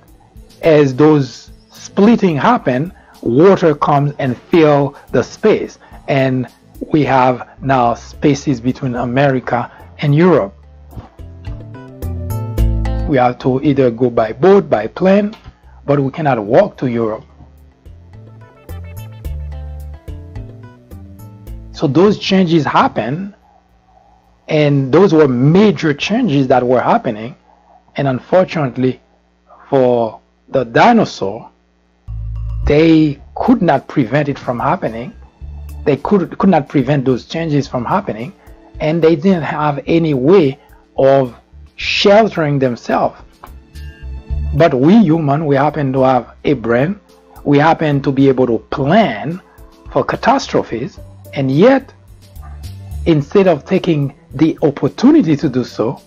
as those splitting happen, water comes and fill the space, and we have now spaces between America and Europe. We have to either go by boat, by plane, but we cannot walk to Europe. So those changes happen, and those were major changes that were happening, and unfortunately for the dinosaur, they could not prevent it from happening. They could not prevent those changes from happening, and they didn't have any way of sheltering themselves. But we human, we happen to have a brain, we happen to be able to plan for catastrophes, and yet instead of taking the opportunity to do so,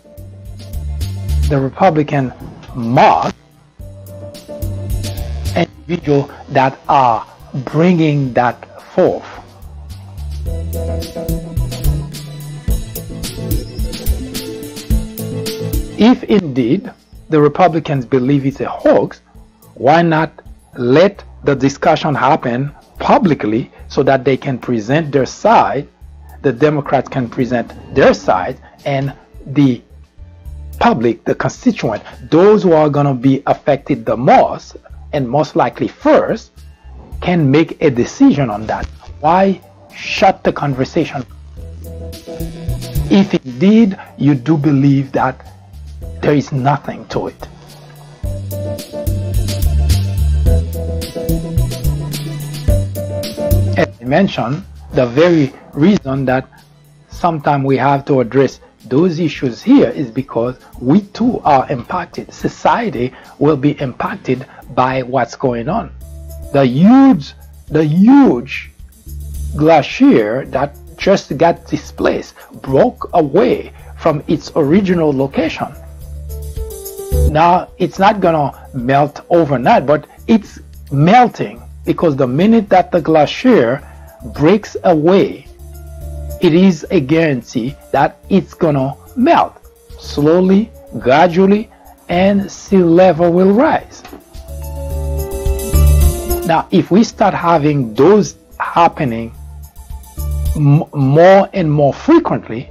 the Republican mob, individuals that are bringing that forth. If indeed the Republicans believe it's a hoax, why not let the discussion happen publicly so that they can present their side, the Democrats can present their side, and the public, the constituent, those who are going to be affected the most and most likely first, can make a decision on that. Why shut the conversation? If indeed you do believe that there is nothing to it. As I mentioned, the very reason that sometimes we have to address those issues here is because we too are impacted. Society will be impacted by what's going on. The huge glacier that just got displaced broke away from its original location. Now it's not gonna melt overnight, but it's melting, because the minute that the glacier breaks away, it is a guarantee that it's gonna melt slowly, gradually, and sea level will rise. Now if we start having those happening more and more frequently,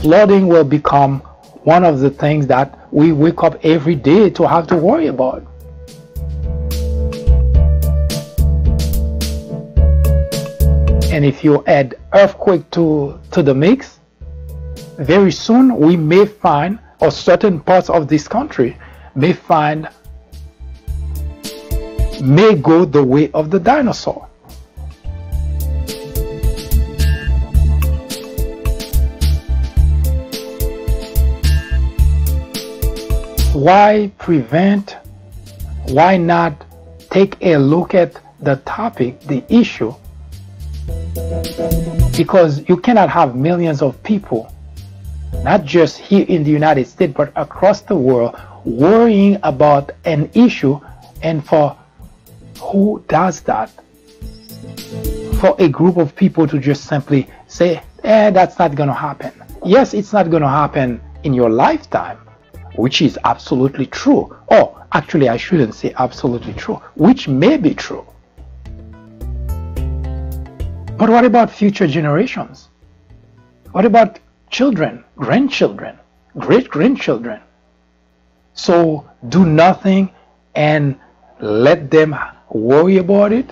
flooding will become one of the things that we wake up every day to have to worry about. And if you add earthquake to the mix, very soon we may find, or certain parts of this country may go the way of the dinosaur. Why prevent? Why not take a look at the topic, the issue? Because you cannot have millions of people, not just here in the United States, but across the world, worrying about an issue. And for who does that? For a group of people to just simply say, that's not going to happen. Yes, it's not going to happen in your lifetime, which is absolutely true. Oh, actually, I shouldn't say absolutely true, which may be true. But what about future generations? What about children, grandchildren, great-grandchildren? So do nothing and let them worry about it?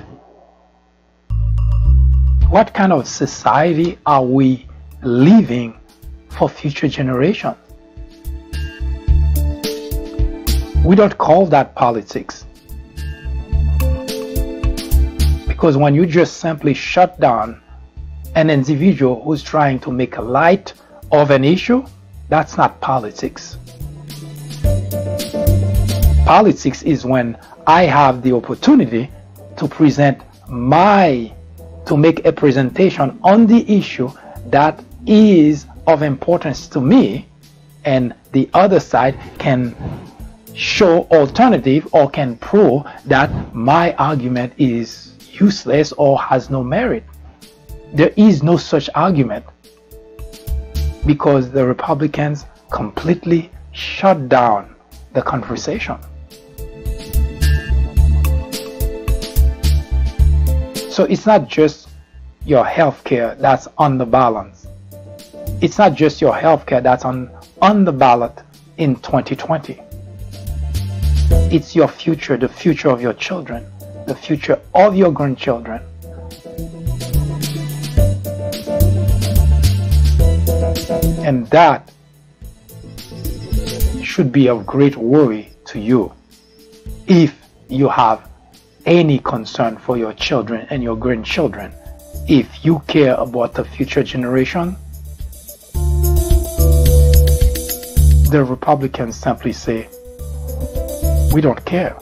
What kind of society are we leaving for future generations? We don't call that politics. Because when you just simply shut down an individual who's trying to make light of an issue, That's not politics. Politics is when I have the opportunity to make a presentation on the issue that is of importance to me, and the other side can show alternative or can prove that my argument is useless or has no merit. There is no such argument because the Republicans completely shut down the conversation. So it's not just your health care that's on the balance. It's not just your health care that's on the ballot in 2020. It's your future, the future of your children, the future of your grandchildren. And that should be of great worry to you if you have any concern for your children and your grandchildren. If you care about the future generation, the Republicans simply say, we don't care.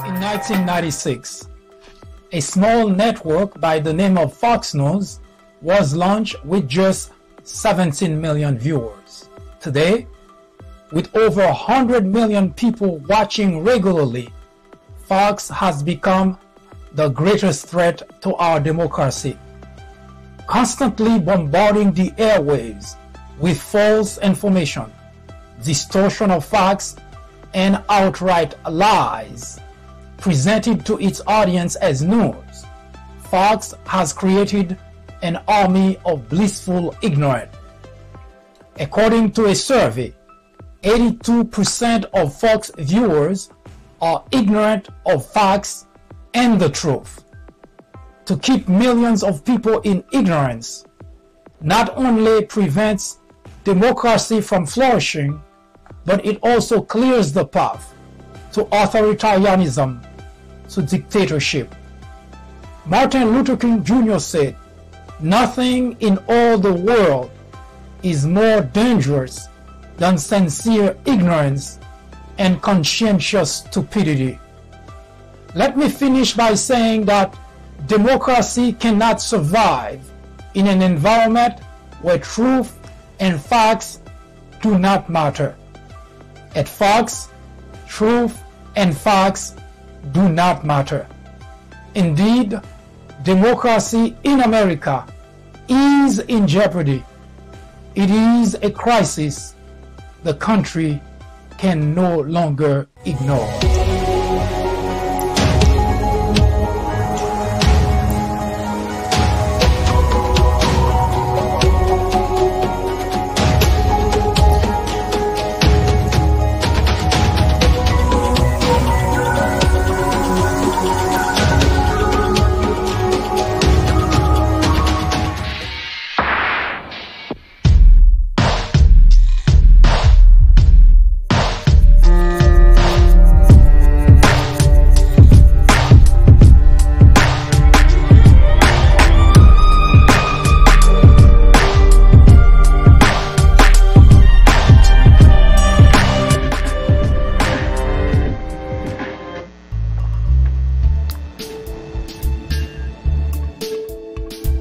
In 1996, a small network by the name of Fox News was launched with just 17 million viewers. Today, with over 100 million people watching regularly, Fox has become the greatest threat to our democracy, constantly bombarding the airwaves with false information, distortion of facts, and outright lies presented to its audience as news. Fox has created an army of blissful ignorance. According to a survey, 82% of Fox viewers are ignorant of facts and the truth. To keep millions of people in ignorance not only prevents democracy from flourishing, but it also clears the path to authoritarianism, to dictatorship. Martin Luther King Jr. said, "Nothing in all the world is more dangerous than sincere ignorance and conscientious stupidity." Let me finish by saying that democracy cannot survive in an environment where truth and facts do not matter. At Fox, truth and facts do not matter. Indeed, democracy in America is in jeopardy. It is a crisis the country can no longer ignore.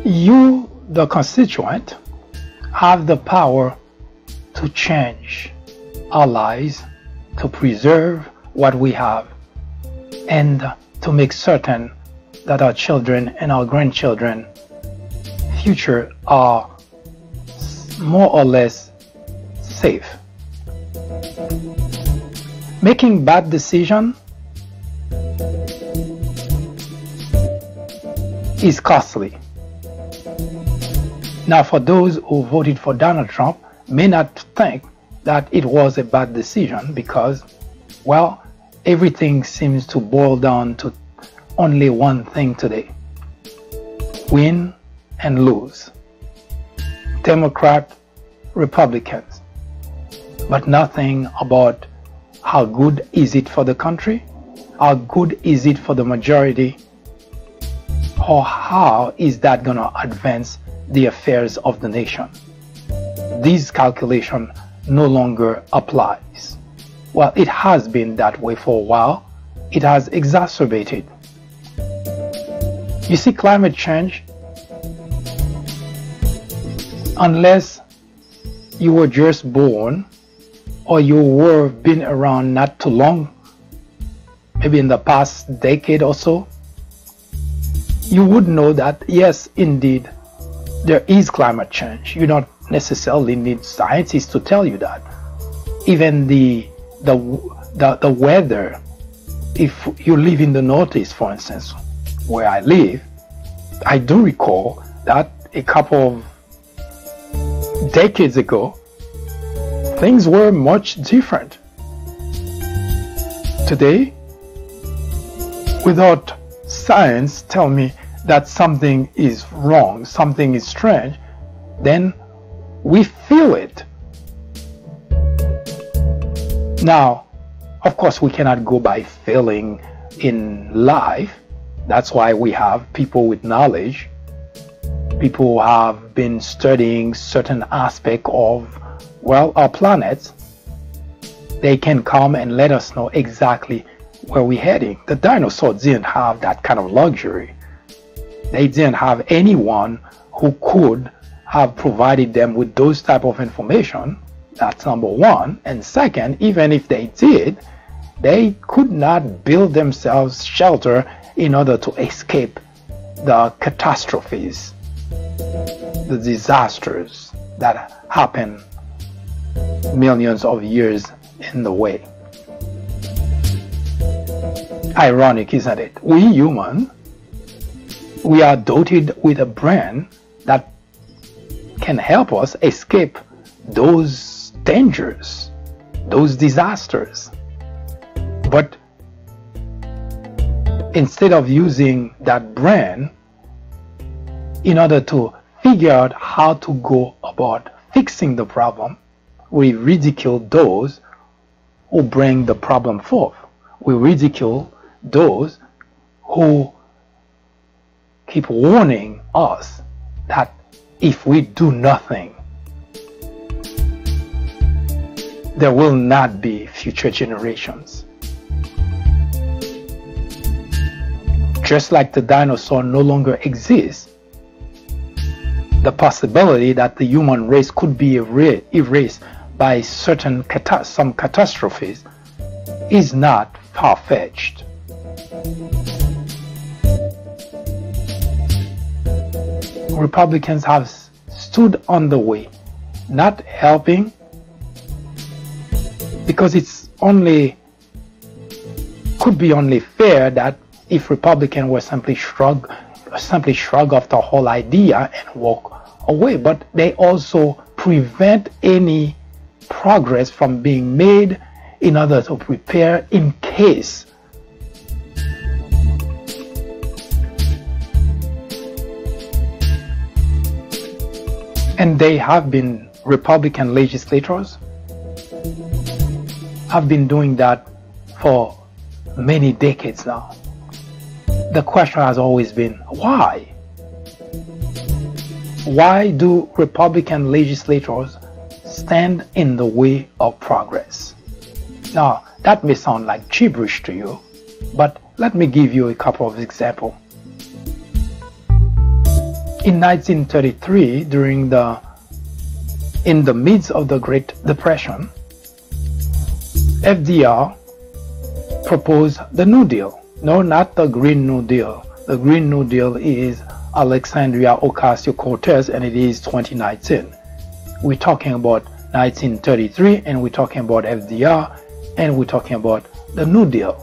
You, the constituent, have the power to change our lives, to preserve what we have, and to make certain that our children and our grandchildren future are more or less safe. Making bad decisions is costly. Now, for those who voted for Donald Trump may not think that it was a bad decision because, well, everything seems to boil down to only one thing today: win and lose. Democrat, Republicans. But nothing about how good is it for the country, how good is it for the majority, or how is that going to advance the affairs of the nation. This calculation no longer applies. Well, it has been that way for a while. It has exacerbated. You see, climate change, unless you were just born or you were been around not too long, maybe in the past decade or so, you would know that yes, indeed, there is climate change. You don't necessarily need scientists to tell you that. Even the weather, if you live in the Northeast, for instance, where I live, I do recall that a couple of decades ago, things were much different. Today, without science tell me that something is wrong, something is strange, then we feel it. Now, of course, we cannot go by feeling in life. That's why we have people with knowledge, people who have been studying certain aspect of, well, our planet. They can come and let us know exactly where we're heading. The dinosaurs didn't have that kind of luxury. They didn't have anyone who could have provided them with those type of information. That's number one. And second, even if they did, they could not build themselves shelter in order to escape the catastrophes, the disasters that happen millions of years in the way. Ironic, isn't it? We human, we are doted with a brain that can help us escape those dangers, those disasters. But instead of using that brain in order to figure out how to go about fixing the problem, we ridicule those who bring the problem forth. We ridicule those who keep warning us that if we do nothing, there will not be future generations. Just like the dinosaur no longer exists, the possibility that the human race could be erased by some catastrophes is not far-fetched. Republicans have stood on the way, not helping, because it's could be only fair that if Republicans were simply shrug off the whole idea and walk away, but they also prevent any progress from being made in order to prepare in case and they have been, Republican legislators have been doing that for many decades now. The question has always been, why? Why do Republican legislators stand in the way of progress? Now, that may sound like gibberish to you, but let me give you a couple of examples. In 1933, in the midst of the Great Depression, FDR proposed the New Deal. No, not the Green New Deal. The Green New Deal is Alexandria Ocasio-Cortez, and it is 2019. We're talking about 1933, and we're talking about FDR, and we're talking about the New Deal.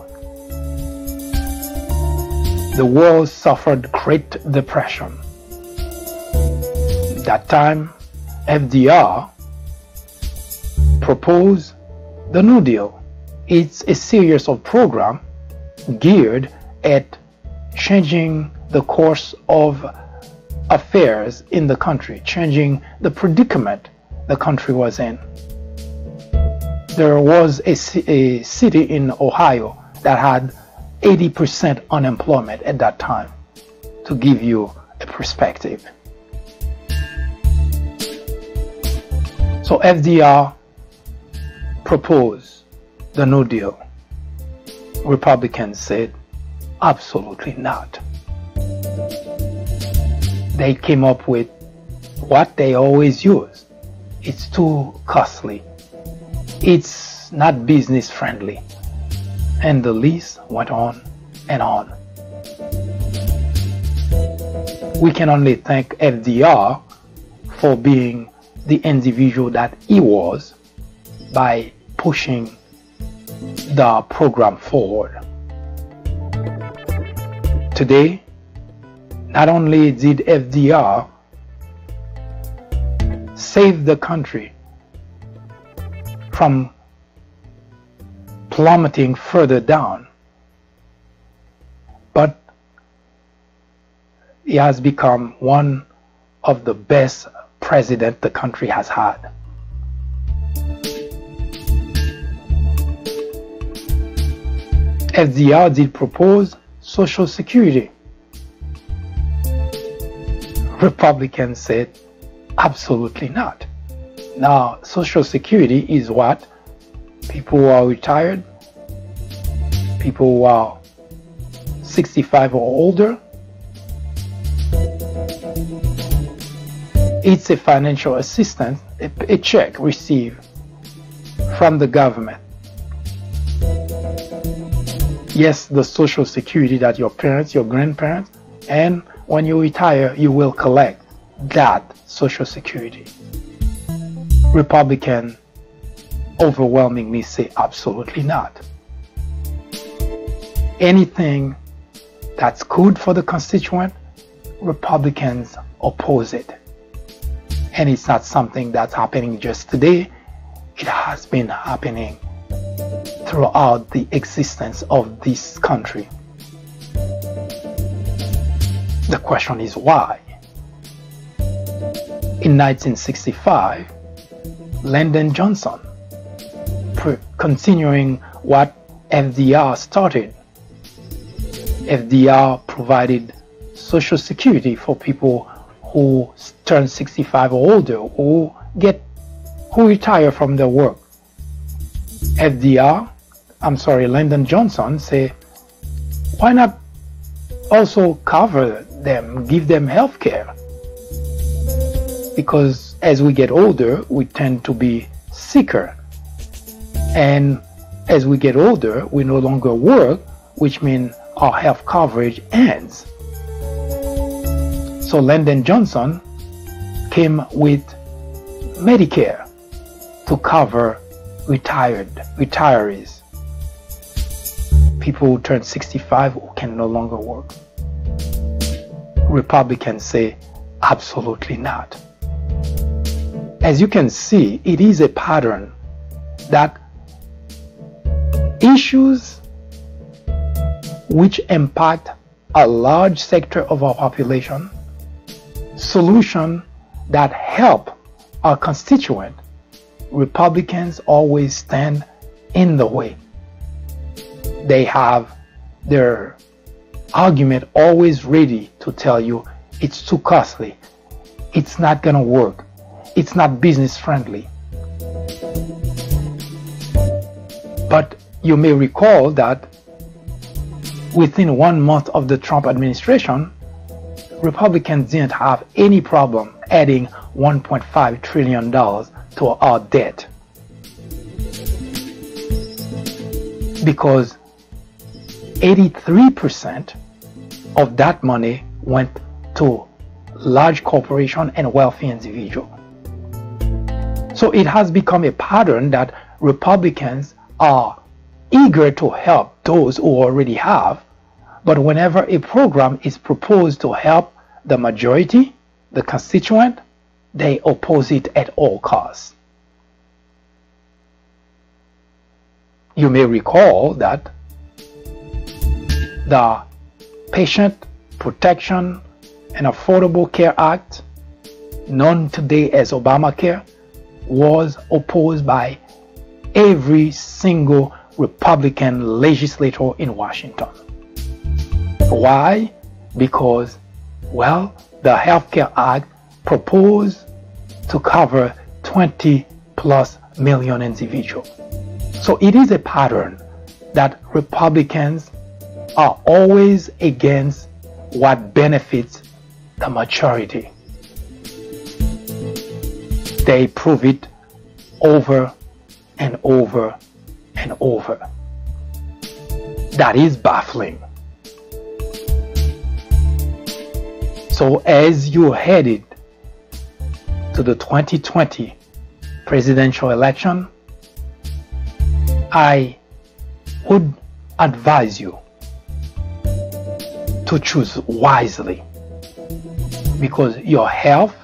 The world suffered Great Depression. At that time, FDR proposed the New Deal. It's a series of programs geared at changing the course of affairs in the country, changing the predicament the country was in. There was a city in Ohio that had 80% unemployment at that time, to give you a perspective. So FDR proposed the New Deal. Republicans said, absolutely not. They came up with what they always use. It's too costly. It's not business friendly. And the list went on and on. We can only thank FDR for being the individual that he was by pushing the program forward. Today, not only did FDR save the country from plummeting further down, but he has become one of the best presidents the country has had. FDR did propose Social Security. Republicans said, absolutely not. Now, Social Security is what? People who are retired, people who are 65 or older. It's a financial assistance, a check received from the government. Yes, the Social Security that your parents, your grandparents, and when you retire, you will collect that Social Security. Republicans overwhelmingly say absolutely not. Anything that's good for the constituent, Republicans oppose it. And it's not something that's happening just today. It has been happening throughout the existence of this country. The question is why? In 1965, Lyndon Johnson, continuing what FDR started, FDR provided Social Security for people who turn 65 or older, who retire from their work. Lyndon Johnson said, why not also cover them, give them health care? Because as we get older, we tend to be sicker. And as we get older, we no longer work, which means our health coverage ends. So Lyndon Johnson came with Medicare to cover retirees, people who turn 65 who can no longer work. Republicans say absolutely not. As you can see, it is a pattern that issues which impact a large sector of our population, solutions that help our constituent, Republicans always stand in the way. They have their argument always ready to tell you it's too costly, it's not gonna work, it's not business friendly. But you may recall that within 1 month of the Trump administration, Republicans didn't have any problem adding $1.5 trillion to our debt, because 83% of that money went to large corporations and wealthy individuals. So it has become a pattern that Republicans are eager to help those who already have, but whenever a program is proposed to help the majority, the constituent, they oppose it at all costs. You may recall that the Patient Protection and Affordable Care Act, known today as Obamacare, was opposed by every single Republican legislator in Washington. Why? Because, well, the Healthcare Act proposed to cover 20 plus million individuals. So it is a pattern that Republicans are always against what benefits the majority. They prove it over and over and over. That is baffling. So as you're headed to the 2020 presidential election, I would advise you to choose wisely, because your health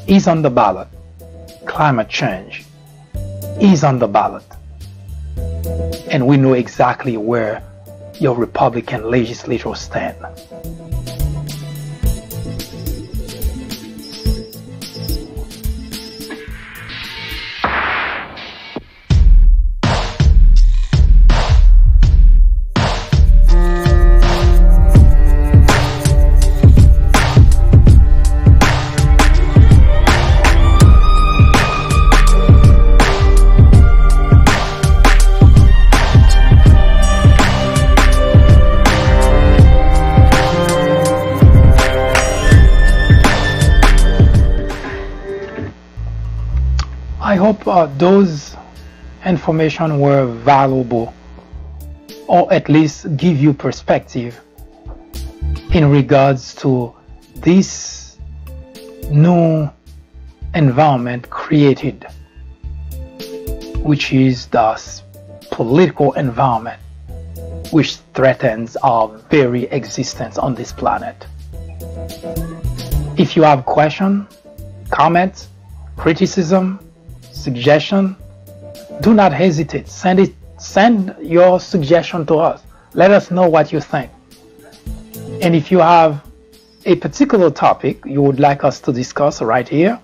is on the ballot. Climate change is on the ballot. And we know exactly where your Republican legislators stand. I hope those information were valuable, or at least give you perspective in regards to this new environment created, which is the political environment which threatens our very existence on this planet. If you have questions, comments, criticism, suggestion, do not hesitate. Send your suggestion to us. Let us know what you think. And if you have a particular topic you would like us to discuss right here,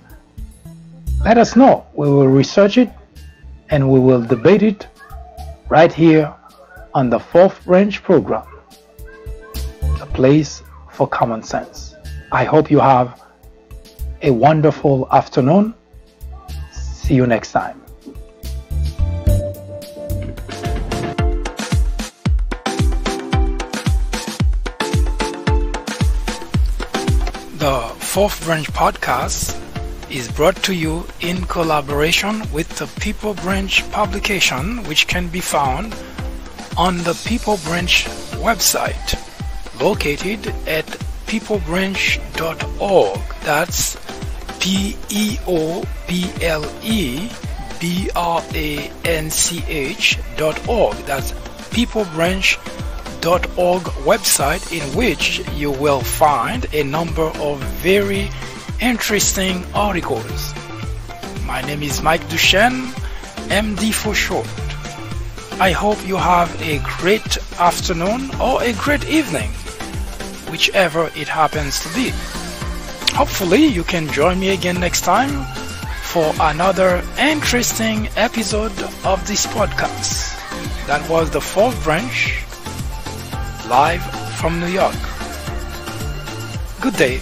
let us know. We will research it and we will debate it right here on the Fourth Branch program, a place for common sense. I hope you have a wonderful afternoon. See you next time. The Fourth Branch podcast is brought to you in collaboration with the People Branch publication, which can be found on the People Branch website, located at peoplebranch.org. That's peoplebranch.org. That's peoplebranch.org website, in which you will find a number of very interesting articles. My name is Mike Duchesne, MD for short. I hope you have a great afternoon or a great evening, whichever it happens to be. Hopefully you can join me again next time for another interesting episode of this podcast. That was the Fourth Branch, live from New York. Good day.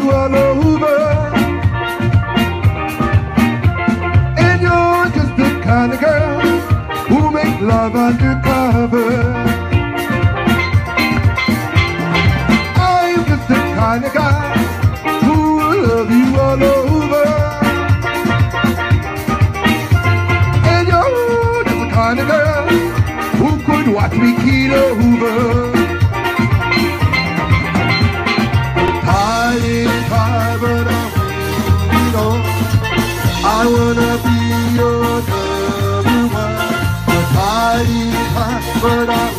you all over. And you're just the kind of girl who makes love undercover. I'm just the kind of guy who will love you all over. And you're just the kind of girl who could watch me keel over. Tide is high, but I wanna be your number one. The tide is high, but I